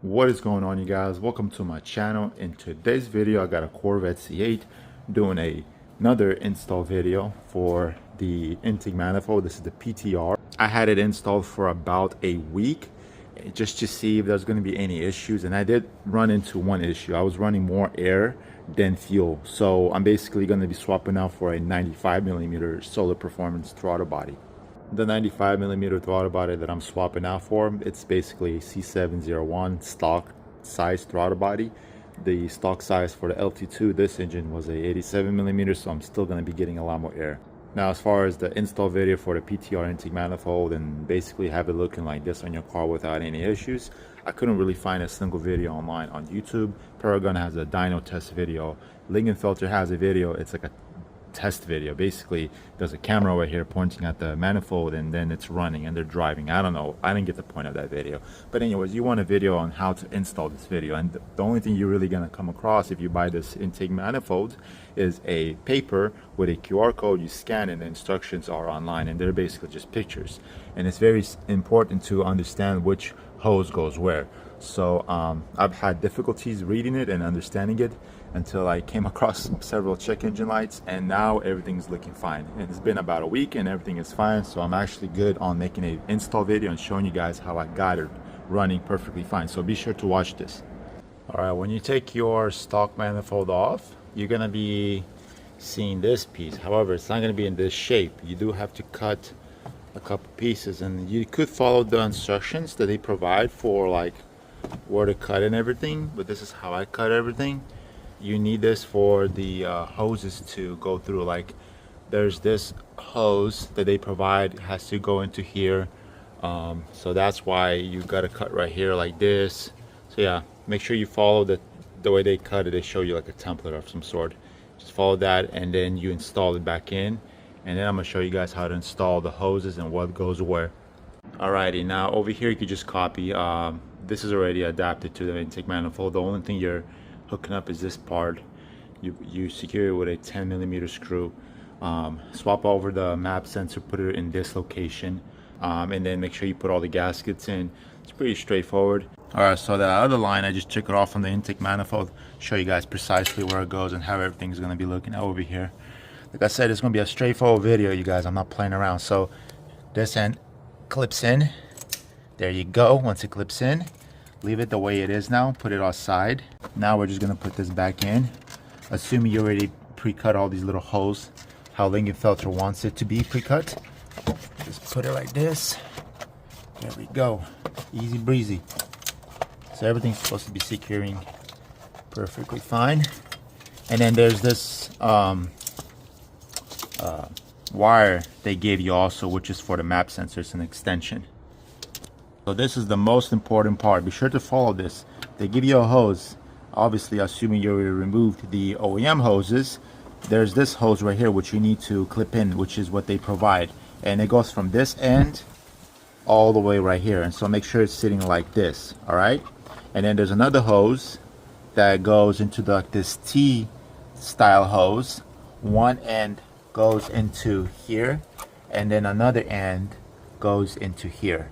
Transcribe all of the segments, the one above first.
What is going on, you guys? Welcome to my channel. In today's video I got a Corvette C8 doing another install video for the intake manifold. This is the PTR. I had it installed for about a week just to see if there's going to be any issues, and I did run into one issue. I was running more air than fuel, so I'm basically going to be swapping out for a 95mm solar performance throttle body. The 95mm throttle body that I'm swapping out for, it's basically a C701 stock size throttle body. The stock size for the LT2, this engine, was a 87mm, so I'm still going to be getting a lot more air. Now, as far as the install video for the PTR intake manifold and basically have it looking like this on your car without any issues, I couldn't really find a single video online on YouTube. Paragon has a dyno test video. Lingenfelter has a video. It's like a test video. Basically, there's a camera right here pointing at the manifold, and then it's running and they're driving. I don't know, I didn't get the point of that video, but anyways, you want a video on how to install this video, and the only thing you're really gonna come across if you buy this intake manifold is a paper with a QR code. You scan and the instructions are online, and they're basically just pictures, and it's very important to understand which hose goes where. So I've had difficulties reading it and understanding it until I came across several check engine lights, and now everything's looking fine. And it's been about a week and everything is fine, so I'm actually good on making an install video and showing you guys how I got it running perfectly fine. So be sure to watch this. All right, when you take your stock manifold off, you're gonna be seeing this piece. However, it's not gonna be in this shape. You do have to cut a couple pieces, and you could follow the instructions that they provide for like where to cut and everything, but this is how I cut everything. You need this for the hoses to go through. Like, there's this hose that they provide, has to go into here, so that's why you got to cut right here like this. So yeah, make sure you follow the way they cut it. They show you like a template of some sort. Just follow that, and then you install it back in, and then I'm gonna show you guys how to install the hoses and what goes where. Alrighty, now over here you could just copy. This is already adapted to the intake manifold. The only thing you're hooking up is this part. You secure it with a 10mm screw. Swap over the map sensor, put it in this location, and then make sure you put all the gaskets in. It's pretty straightforward. Alright, so the other line, I just took it off from the intake manifold. Show you guys precisely where it goes and how everything's going to be looking over here. Like I said, it's going to be a straightforward video, you guys. I'm not playing around. So this end clips in. There you go. Once it clips in, leave it the way it is now. Put it aside. Now we're just going to put this back in. Assuming you already pre-cut all these little holes how Lingenfelter wants it to be pre-cut. Just put it like this. There we go. Easy breezy. So everything's supposed to be securing perfectly fine. And then there's this wire they gave you also, which is for the map sensor. It's an extension. So this is the most important part. Be sure to follow this. They give you a hose. Obviously, assuming you already removed the OEM hoses, there's this hose right here which you need to clip in, which is what they provide, and it goes from this end all the way right here. And so make sure it's sitting like this. All right, and then there's another hose that goes into this T style hose. One end goes into here, and then another end goes into here.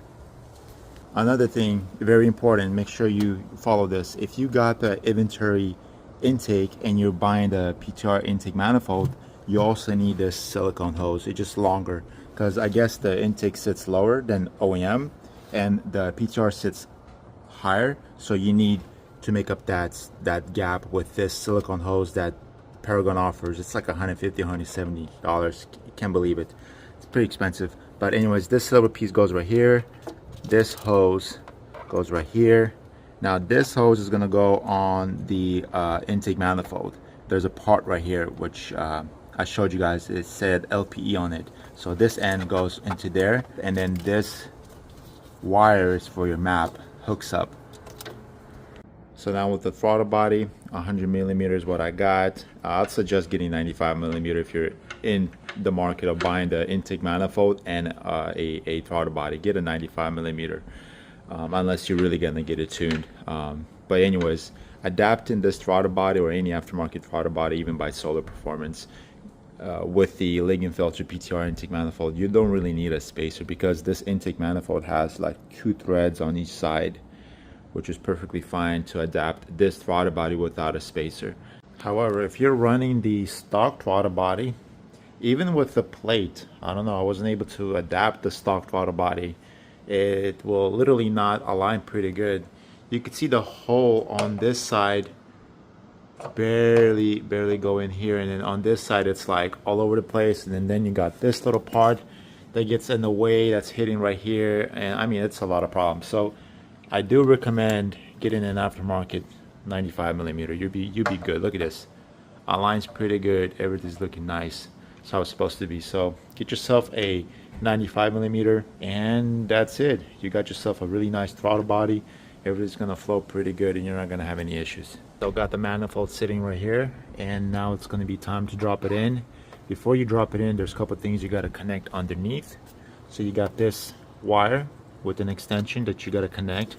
Another thing, very important, make sure you follow this. If you got the Eventuri Intake and you're buying the PTR intake manifold, you also need this silicone hose. It's just longer, because I guess the intake sits lower than OEM and the PTR sits higher, so you need to make up that gap with this silicone hose that Paragon offers. It's like $150, $170. Can't believe it. It's pretty expensive. But anyways, this silver piece goes right here. This hose goes right here. Now this hose is gonna go on the intake manifold. There's a part right here which I showed you guys. It said LPE on it. So this end goes into there, and then this wire is for your map, hooks up. So now with the throttle body, 100mm is what I got. I'd suggest getting 95mm if you're in the market of buying the intake manifold and a throttle body. Get a 95mm unless you're really gonna get it tuned. But anyways, adapting this throttle body or any aftermarket throttle body, even by Solar Performance, with the Lingenfelter PTR intake manifold, you don't really need a spacer, because this intake manifold has like 2 threads on each side which is perfectly fine to adapt this throttle body without a spacer. However, if you're running the stock throttle body, even with the plate, I don't know, I wasn't able to adapt the stock throttle body. It will literally not align pretty good. You can see the hole on this side barely go in here, and then on this side it's like all over the place, and then you got this little part that gets in the way that's hitting right here, and I mean it's a lot of problems. So I do recommend getting an aftermarket 95mm. You'll be good. Look at this, aligns pretty good, everything's looking nice. That's how it's supposed to be. So get yourself a 95mm and that's it. You got yourself a really nice throttle body. Everything's gonna flow pretty good and you're not gonna have any issues. So got the manifold sitting right here, and now it's gonna be time to drop it in. Before you drop it in, there's a couple things you gotta connect underneath. So you got this wire with an extension that you gotta connect,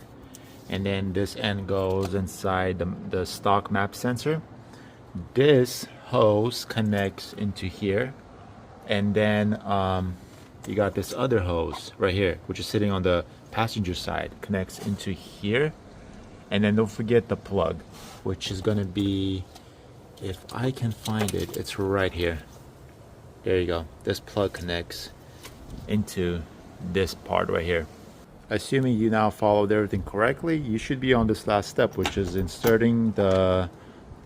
and then this end goes inside the stock map sensor. This hose connects into here, and then you got this other hose right here, which is sitting on the passenger side, connects into here. And then don't forget the plug, which is gonna be, if I can find it, it's right here. There you go. This plug connects into this part right here. Assuming you now followed everything correctly, you should be on this last step, which is inserting the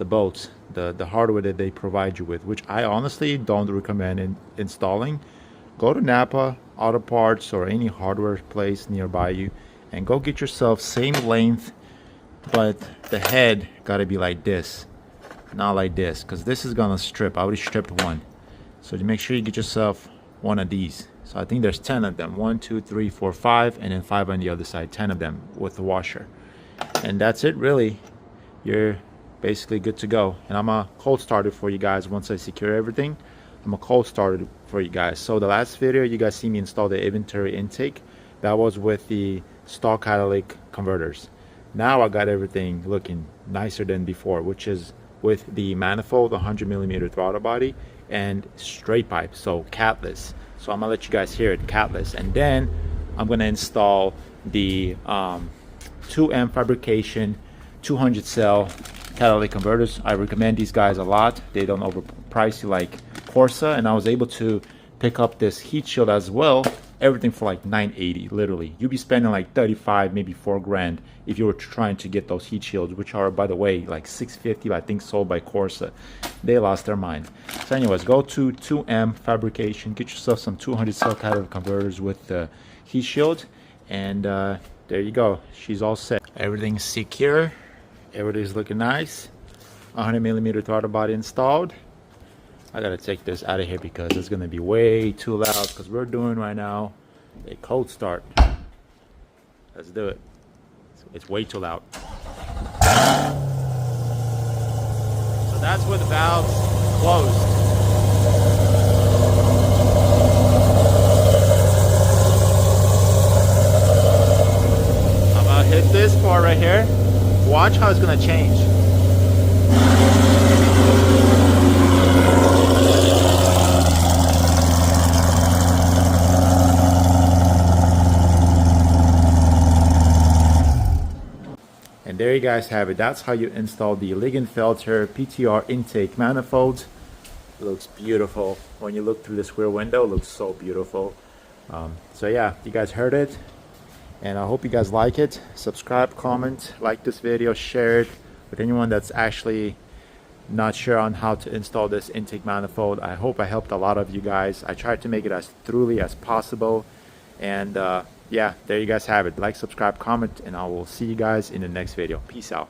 bolts, the hardware that they provide you with, which I honestly don't recommend installing. Go to Napa Auto Parts or any hardware place nearby you and go get yourself same length, but the head got to be like this, not like this, because this is gonna strip. I already stripped one, so to make sure you get yourself one of these. So I think there's 10 of them, 1 2 3 4 5, and then 5 on the other side, 10 of them with the washer, and that's it really. You're basically good to go. And I'm a cold starter for you guys. Once I secure everything, I'm a cold starter for you guys. So the last video you guys see me install the Eventuri Intake, that was with the stock catalytic converters. Now I got everything looking nicer than before, which is with the manifold, 100mm throttle body, and straight pipe, so catless. So I'm gonna let you guys hear it catless, and then I'm gonna install the 2M fabrication 200 cell catalytic converters. I recommend these guys a lot. They don't overprice you like Corsa, and I was able to pick up this heat shield as well. Everything for like $980, literally. You'd be spending like 35, maybe 4 grand if you were trying to get those heat shields, which are, by the way, like $650, I think, sold by Corsa. They lost their mind. So anyways, go to 2M fabrication, get yourself some 200 cell catalytic converters with the heat shield, and there you go. She's all set. Everything's secure. Everything's looking nice. 100mm throttle body installed. I gotta take this out of here because it's gonna be way too loud, because we're doing right now a cold start. Let's do it. It's way too loud. So that's with the valves closed. I'm gonna hit this part right here. Watch how it's gonna change. And there you guys have it. That's how you install the Lingenfelter PTR Intake Manifold. It looks beautiful. When you look through the square window, it looks so beautiful. So yeah, you guys heard it. And I hope you guys like it. Subscribe, comment, like this video, share it with anyone that's actually not sure on how to install this intake manifold. I hope I helped a lot of you guys. I tried to make it as thoroughly as possible. And yeah, there you guys have it. Like, subscribe, comment, and I will see you guys in the next video. Peace out.